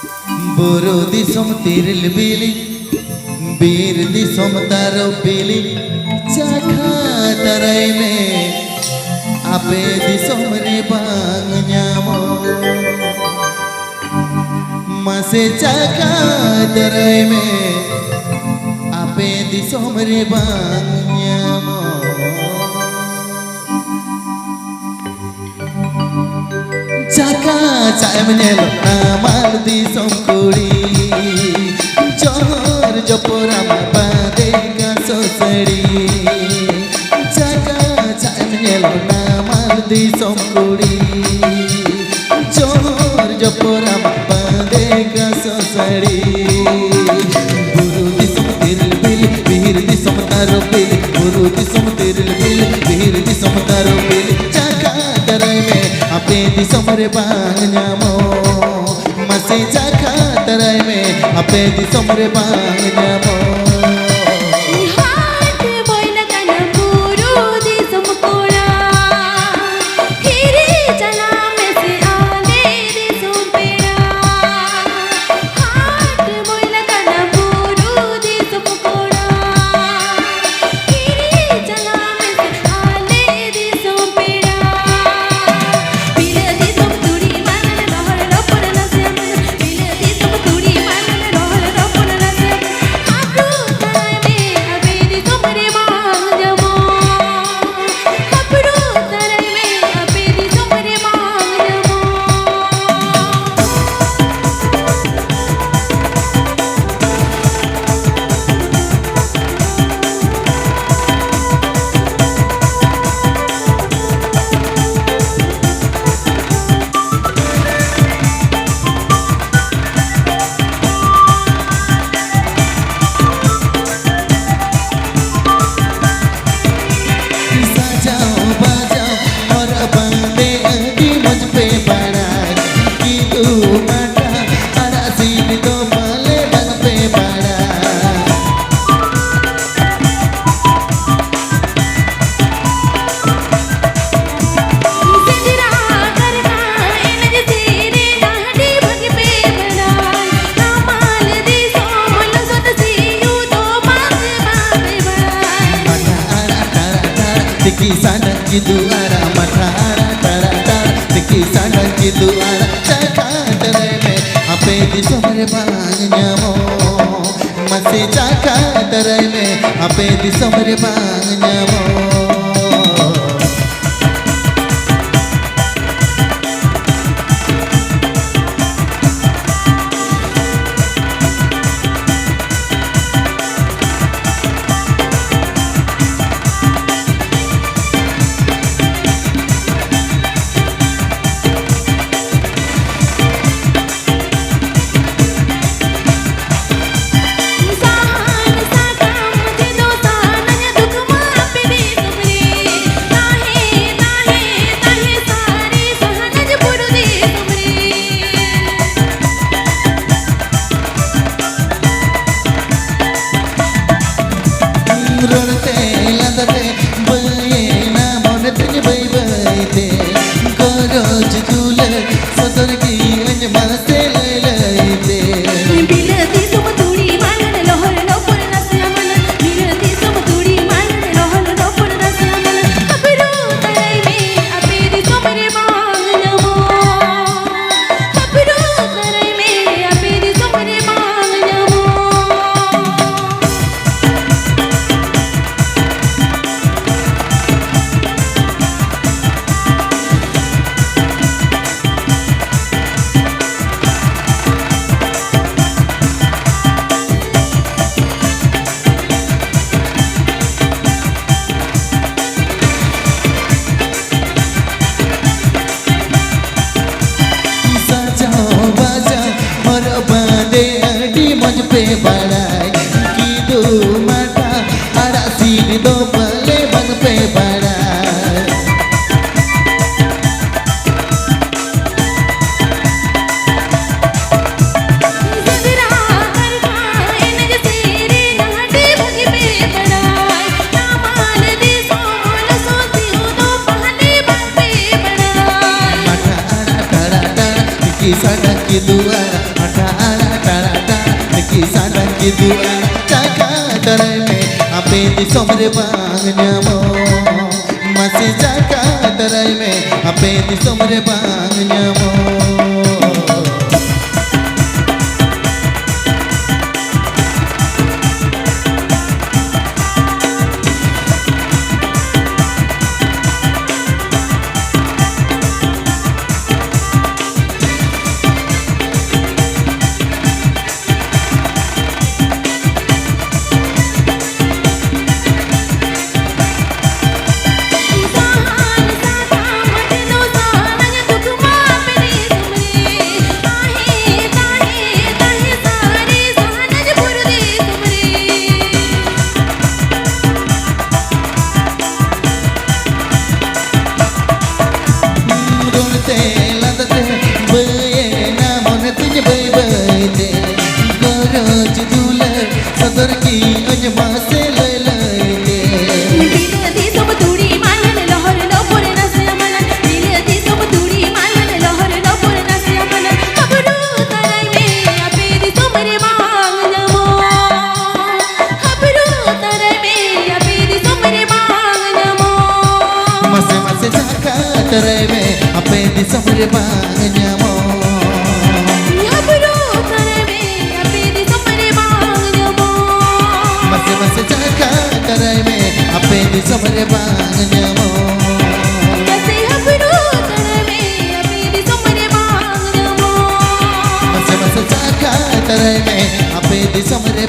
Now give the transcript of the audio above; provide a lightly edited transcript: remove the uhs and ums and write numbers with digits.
बुरु दिसम तिरल बिली बीर दिसम तारो बिली चाखा तराई में आपे दिसम रे बांग न्यामो मसे चाखा तराई में आपे दिसम रे बांग न्यामो चाका चाय मेलो नामाल दिसम कुड़ी जोर जोपोरा बादे का सोसड़ी चाका चाय मेलो नामाल दिसम कुड़ी जोर जोपोरा बादे का सोसड़ी बुरु दिसम तिरल बिल बिहिर दिसम तारो बिल बुरु दिसम तिरल बिल बिहिर दिसम तारो बिल चाका तराई में आपे दिसम रे बांग न्यामो मसे चाखा तराई में आपे दिसम रे बांग न्यामो Tiki sana jidu ara matara tara tara Tiki sana jidu ara chaka tarai me ape disam re baang nyamo mase chaka tarai me ape disam re baang nyamo पे बढ़ाई की दो माता अड़ा सीन दो पले बन पे बढ़ाई की सड़क की दुआ Ada ada Niki sadang kidua Jaga terai me Ape di somre bang nyamo Masih jaga terai me Ape di somre bang nyamo Terai me ape di somre bang nyamo Habru terai me ape di somre bang nyamo Mas jaga terai me ape di somre bang nyamo Jase habru terai me ape di somre bang nyamo Mas jaga terai me ape di somre